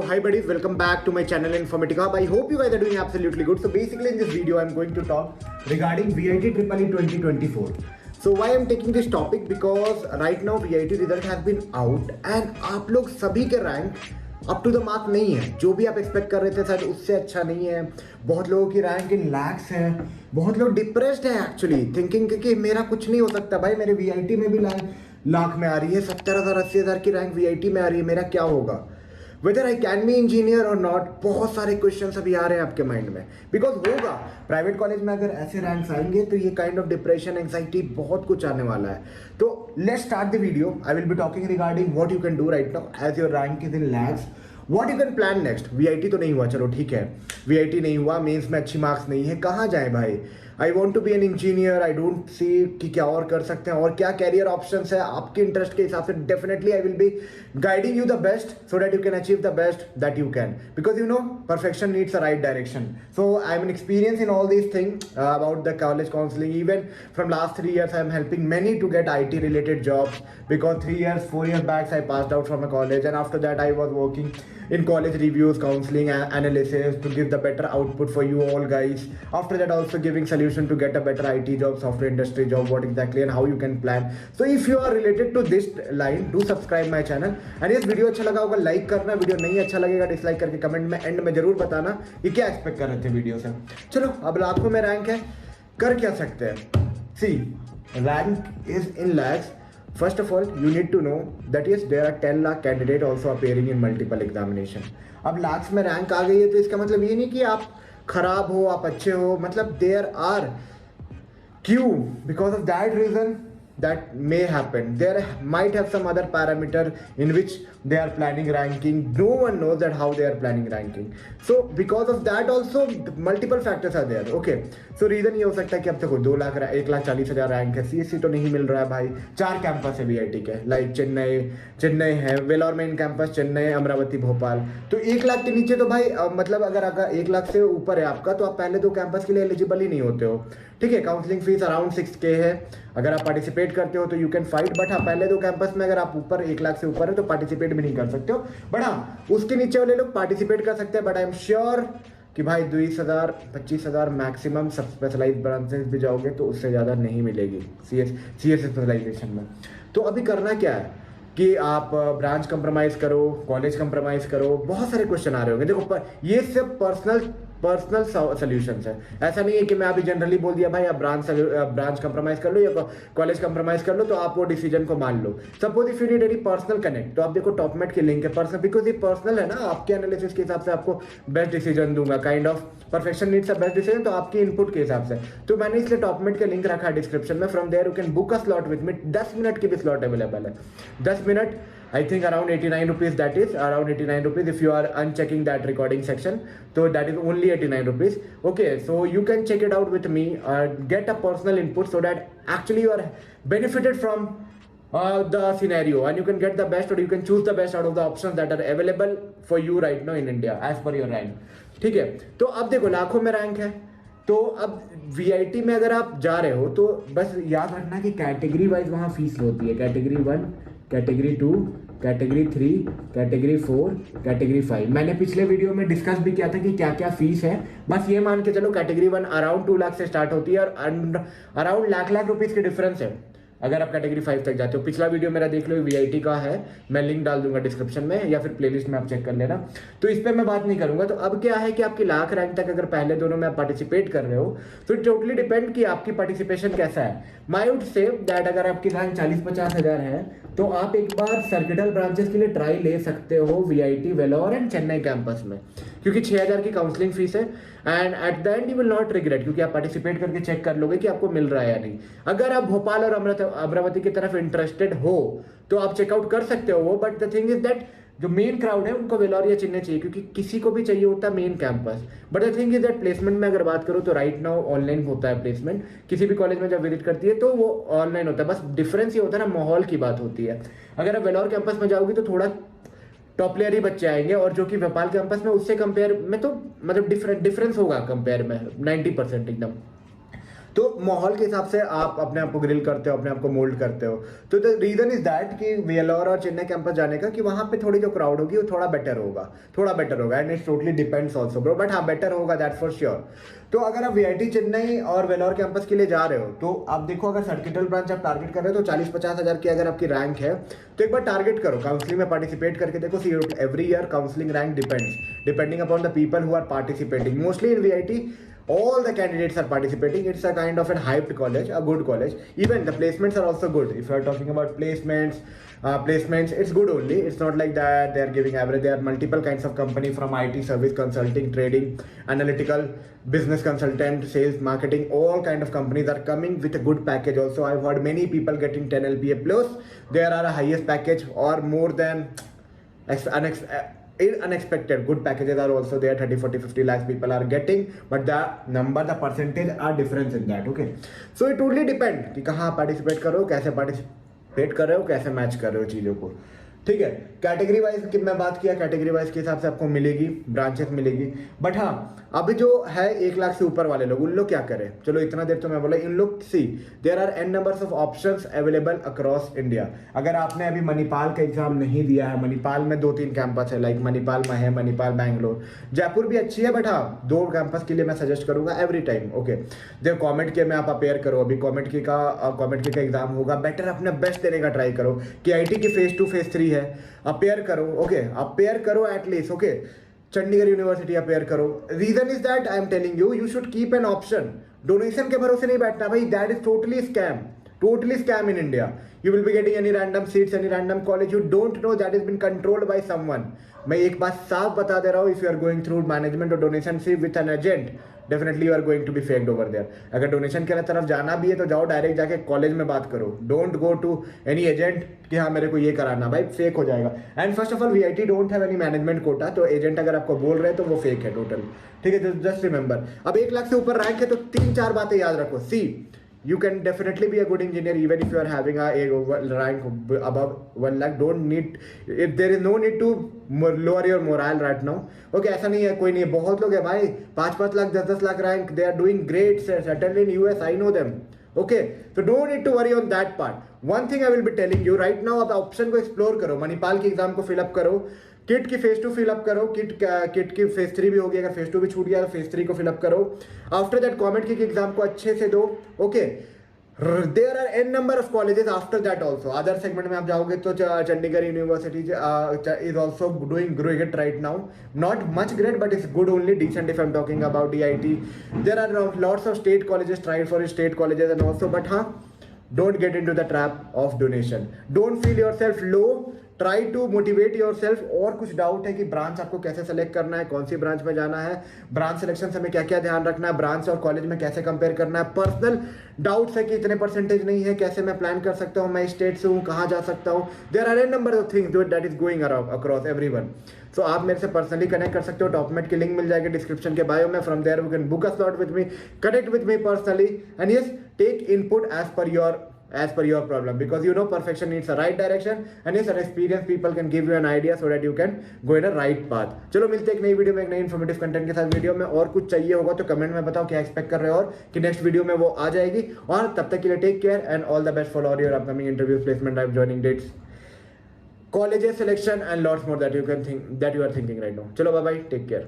hi buddies, welcome back to my channel Informatica Hub. I hope you guys are doing absolutely good. So basically in this video I'm going to talk regarding VIT Triple E 2024. So why I'm taking this topic, because right now VIT result has been out and आप लोग सभी के rank up to the mark नहीं है. जो भी आप expect कर रहे थे शायद उससे अच्छा नहीं है. बहुत लोगों की रैंक इन लैक्स है. बहुत लोग डिप्रेस्ड है एक्चुअली, थिंकिंग कि मेरा कुछ नहीं हो सकता. भाई मेरे VIT में भी लाख में आ रही है, 70,000 80,000 की रैंक VIT में आ रही है, मेरा क्या होगा. Whether I can be engineer और नॉट, बहुत सारे क्वेश्चन अभी आ रहे हैं आपके माइंड में. बिकॉज होगा प्राइवेट कॉलेज में अगर ऐसे रैंक्स आएंगे तो ये काइंड ऑफ डिप्रेशन, एंग्जाइटी, बहुत कुछ आने वाला है. तो let's start the video. I will be talking regarding what you can do right now as your rank is in lakhs. What you can plan next. VIT तो नहीं हुआ, चलो ठीक है, VIT नहीं हुआ, मेंस में अच्छी मार्क्स नहीं है, कहाँ जाए भाई. I want to be an engineer, I don't see कि क्या और कर सकते हैं और क्या कैरियर ऑप्शंस है आपके इंटरेस्ट के हिसाब से. Definitely I will be guiding you the best so that you can achieve the best that you can. Because you know perfection needs a right direction. So I am an experience in all these thing about the college counselling. Even from last 3 years I am helping many to get IT related jobs, because 3 years 4 years back I passed out from a college and after that I was working in college reviews, counseling and analysis to give the better output for you all guys. After that also giving solution to get a better IT job, software industry job, what exactly and how you can plan. So if you are related to this line, do subscribe my channel. and yes, video अच्छा लगा होगा like करना, video नहीं अच्छा लगेगा dislike करके comment में and में जरूर बताना कि क्या एक्सपेक्ट कर रहे थे वीडियो से. चलो अब लाखों में रैंक है, कर क्या सकते हैं. C rank is in lakhs. First of all, you need to know that yes, there are 10 lakh candidate also appearing in multiple examination. अब लाख्स में रैंक आ गई है तो इसका मतलब ये नहीं कि आप खराब हो, आप अच्छे हो. मतलब there are क्यों, because of that reason that may happen. There might have some other parameter in which they are planning ranking. No one knows that how they are planning ranking. So because of that also multiple factors are there. Okay, so reason ये हो सकता है कि अब देखो 2 lakh 1,40,000 rank है, CSC तो नहीं मिल रहा है भाई. 4 कैंपस है VIT के, लाइक चेन्नई है, वेलोर मेन कैंपस चेन्नई, अमरावती, भोपाल. तो 1 लाख के नीचे तो भाई मतलब अगर 1 लाख से ऊपर है आपका तो आप पहले 2 कैंपस के लिए एलिजिबल ही नहीं होते हो. ठीक है, काउंसलिंग फीस अराउंड 6K है. अगर आप पार्टिसिपेट करते हो तो यू कैन फाइट, बट हाँ पहले 2 कैंपस में अगर आप ऊपर 1 लाख से ऊपर है तो पार्टिसिपेट भी नहीं कर सकते हो. बट हाँ उसके नीचे वाले लोग पार्टिसिपेट कर सकते हैं. बट आई एम श्योर कि भाई 20,000 25,000 मैक्सिमम. सब स्पेशलाइज ब्रांचेस भी जाओगे तो उससे ज़्यादा नहीं मिलेगी CS स्पेशलाइजेशन में. तो अभी करना क्या है कि आप ब्रांच कंप्रोमाइज़ करो, कॉलेज कंप्रोमाइज़ करो. बहुत सारे क्वेश्चन आ रहे होंगे. देखो ये सब पर्सनल सोल्यूशंस है. ऐसा नहीं है कि मैं अभी जनरली बोल दिया भाई आप ब्रांच कंप्रोमाइज कर लो या कॉलेज कंप्रोमाइज कर लो तो आप वो डिसीजन को मान लो. Suppose if you need any personal connect तो आप देखो टॉपमेट की लिंक है पर्सनल, बिकॉज ये पर्सनल है ना. आपके एनालिसिस के हिसाब से आपको बेस्ट डिसीजन दूंगा. Kind of perfection needs a best decision, तो आपके इनपुट के हिसाब से. तो मैंने इसलिए टॉपमेट का लिंक रखा है डिस्क्रिप्शन में. From there you can book a slot with me. 10 minute की भी स्लॉट अवेलेबल है. 10 minute I think around 89 rupees. That is around 89 rupees if you are unchecking that recording section. So that is only 89 rupees. Okay, so you can check it out with me. Get a personal input so that actually you are benefited from the scenario and you can get the best or you can choose the best out of the options that are available for you right now in India as per your rank. ठीक है, तो अब देखो लाखों में rank है. तो अब VIT में अगर आप जा रहे हो तो बस याद रखना कि कैटेगरी वाइज वहाँ फीस होती है. Category 1, category 2, category 3, category 4, category 5. मैंने पिछले वीडियो में डिस्कस भी किया था कि क्या क्या फीस है. बस ये मान के चलो कैटेगरी 1 अराउंड 2 लाख से स्टार्ट होती है और अराउंड लाख रुपीस की डिफरेंस है अगर आप कैटेगरी 5 तक जाते हो. पिछला वीडियो मेरा देख लो, VIT का है, मैं लिंक डाल दूंगा डिस्क्रिप्शन में या फिर प्लेलिस्ट में आप चेक कर लेना. तो इस पर मैं बात नहीं करूंगा. तो अब क्या है कि आपकी लाख रैंक तक अगर पहले दोनों में आप पार्टिसिपेट कर रहे हो तो टोटली डिपेंड कि आपकी पार्टिसिपेशन कैसा है. माई वुड से दैट अगर आपकी रैंक 40-50 हज़ार है तो आप एक बार सर्किटल ब्रांचेस के लिए ट्राई ले सकते हो VIT, Vellore and Chennai campus में, क्योंकि 6,000 की काउंसलिंग फीस है. And at the end you will not regret, क्योंकि आप पार्टिसिपेट करके चेक कर लोगे कि आपको मिल रहा है या नहीं. अगर आप भोपाल और अमरावती की तरफ इंटरेस्टेड हो तो आप चेकआउट कर सकते हो वो. But the thing is that जो मेन क्राउड है उनको वेलोर या चेन्नई चाहिए, क्योंकि किसी को भी चाहिए होता है main campus. But the thing is that placement में अगर बात करो तो राइट नाउ ऑनलाइन होता है प्लेसमेंट. किसी भी कॉलेज में जब विजिट करती है तो वो ऑनलाइन होता है. बस डिफरेंस ये होता है ना, माहौल की बात होती है. अगर आप वेलोर कैंपस में जाओगी तो थोड़ा टॉप प्लेयर ही बच्चे आएंगे और जो कि भोपाल कैंपस में उससे कंपेयर में तो मतलब डिफरेंस होगा कंपेयर में 90% एकदम. तो माहौल के हिसाब से आप अपने आप को ग्रिल करते हो, अपने आप को मोल्ड करते हो। तो द रीजन इज दैट कि वेलोर और चेन्नई कैंपस जाने का कि वहाँ पे थोड़ी जो क्राउड होगी वो थोड़ा बेटर होगा and it's totally depends also bro, but हाँ बेटर होगा दैट्स फॉर श्योर। तो अगर आप वीआईटी चेन्नई और वेलोर कैंपस के लिए जा रहे हो तो आप देखो, अगर सर्किटल ब्रांच आप टारगेट कर रहे हो तो 40-50 हज़ार की अगर आपकी रैंक है तो एक बार टारगेट करो, काउंसलिंग में पार्टिसिपेट करके देखो। See every year counselling rank depending upon the people who are participating. Mostly in VIT all the candidates are participating. It's a kind of a hyped college, a good college. Even the placements are also good. If you are talking about placements, it's good only. It's not like that they are giving average. There are multiple kinds of company, from IT, service, consulting, trading, analytical, business consultant, sales, marketing, all kind of companies are coming with a good package also. I've heard many people getting 10 LPA plus. There are a highest package or more than unexpected good packages are also there. 30, 40, 50 lakhs people are getting, but the percentage are difference in that. Okay, so it totally depend कि कहाँ participate करो, कैसे participate कर रहे हो, कैसे match कर रहे हो चीज़ों को। ठीक है, कैटेगरी वाइज की मैं बात किया, कैटेगरी वाइज के हिसाब से आपको मिलेगी, ब्रांचेस मिलेगी। बट हाँ, अभी जो है 1 लाख से ऊपर वाले लोग, उन लोग क्या करें, चलो इतना देर तो मैं बोला, इन लोग see there are an numbers of options available across India. अगर आपने अभी मणिपाल का एग्जाम नहीं दिया है, मणिपाल में 2-3 कैंपस है, लाइक मणिपाल में है, मणिपाल बैंगलोर, जयपुर भी अच्छी है, बट हाँ 2 कैंपस के लिए मैं सजेस्ट करूंगा एवरी टाइम। ओके, जब कॉमेट के में आप अपेयर करो, अभी कॉमेट के का एग्जाम होगा, बेटर अपने बेस्ट देने का ट्राई करो। कि आईटी की फेज 2 फेज 3 है, अपेयर करो। ओके, अपेयर करो at least. Okay, Chandigarh university appear करो। Reason is that I am telling you should keep an option. Donation के भरोसे नहीं बैठना भाई, that is totally scam in India. You will be getting any random seats, any random college, you don't know, that has been controlled by someone. मैं एक बात साफ बता दे रहा हूँ, if you are going through management or donation fee with an agent, definitely you are going to be faked over there. अगर donation के तरफ जाना भी है तो जाओ डायरेक्ट जाके कॉलेज में बात करो, don't go to any agent कि हाँ मेरे को ये कराना, भाई फेक हो जाएगा। And first of all VIT don't have any management quota, तो एजेंट अगर आपको बोल रहे हैं तो वो फेक है टोटल। ठीक है, जस्ट रिमेंबर, अब 1 लाख से ऊपर रैंक है तो 3-4 बातें याद रखो। सी, you can definitely be a good engineer even if you are having a rank above 1 lakh. There is no need to lower your morale right now. Okay, ऐसा नहीं है, कोई नहीं है, बहुत लोग है भाई 5-5 lakh 10-10 lakh rank, they are doing great, certainly in US, I know them. Okay, so don't need to worry on that part. One thing I will be telling you right now, आप ऑप्शन को एक्सप्लोर करो, मणिपाल की exam को fill up करो, kit की phase 2 fill up करो, kit की phase 3 भी होगी, अगर फेज 2 भी छूट गया तो फेज 3 को फिलअप करो। आफ्टर दैट कॉमेट की एग्जाम को अच्छे से दो। Okay, there are an number of colleges after that also. Other segment में आप जाओगे तो Chandigarh University is also doing great right now, not much great but it's good only, decent if I am talking about DIT। There are lots of state colleges, tried for state colleges and also, but हाँ don't get into the trap of donation, don't feel yourself low, try to motivate yourself। और कुछ doubt है कि branch आपको कैसे select करना है, कौन सी ब्रांच में जाना है, ब्रांच सिलेक्शन से हमें क्या क्या ध्यान रखना है, ब्रांच और कॉलेज में कैसे कंपेयर करना है, पर्सनल डाउट्स है कि इतने परसेंटेज नहीं है, कैसे मैं प्लान कर सकता हूँ, मैं स्टेट से हूँ, कहाँ जा सकता हूँ, there are an number of things that is going across everyone. So आप मेरे से पर्सनली कनेक्ट कर सकते हो, टॉपमेट की लिंक मिल जाएगी डिस्क्रिप्शन के बायो में, from there you can book a slot with me, connect with me personally and yes take input as per your problem, because you know perfection needs a right direction and yes, experienced people can give you an idea so that you can go in a right path। चलो मिलते हैं एक नई video में, एक नई informative content के साथ। वीडियो में और कुछ चाहिए होगा तो कमेंट में बताओ क्या एक्सपेक्ट कर रहे हो और कि नेक्स्ट वीडियो में वो आ जाएगी। और तब तक के लिए take care and all the best for all your upcoming interviews, placement, live joining dates, colleges selection and lots more that you are thinking right now. चलो बाय बाय, टेक केयर।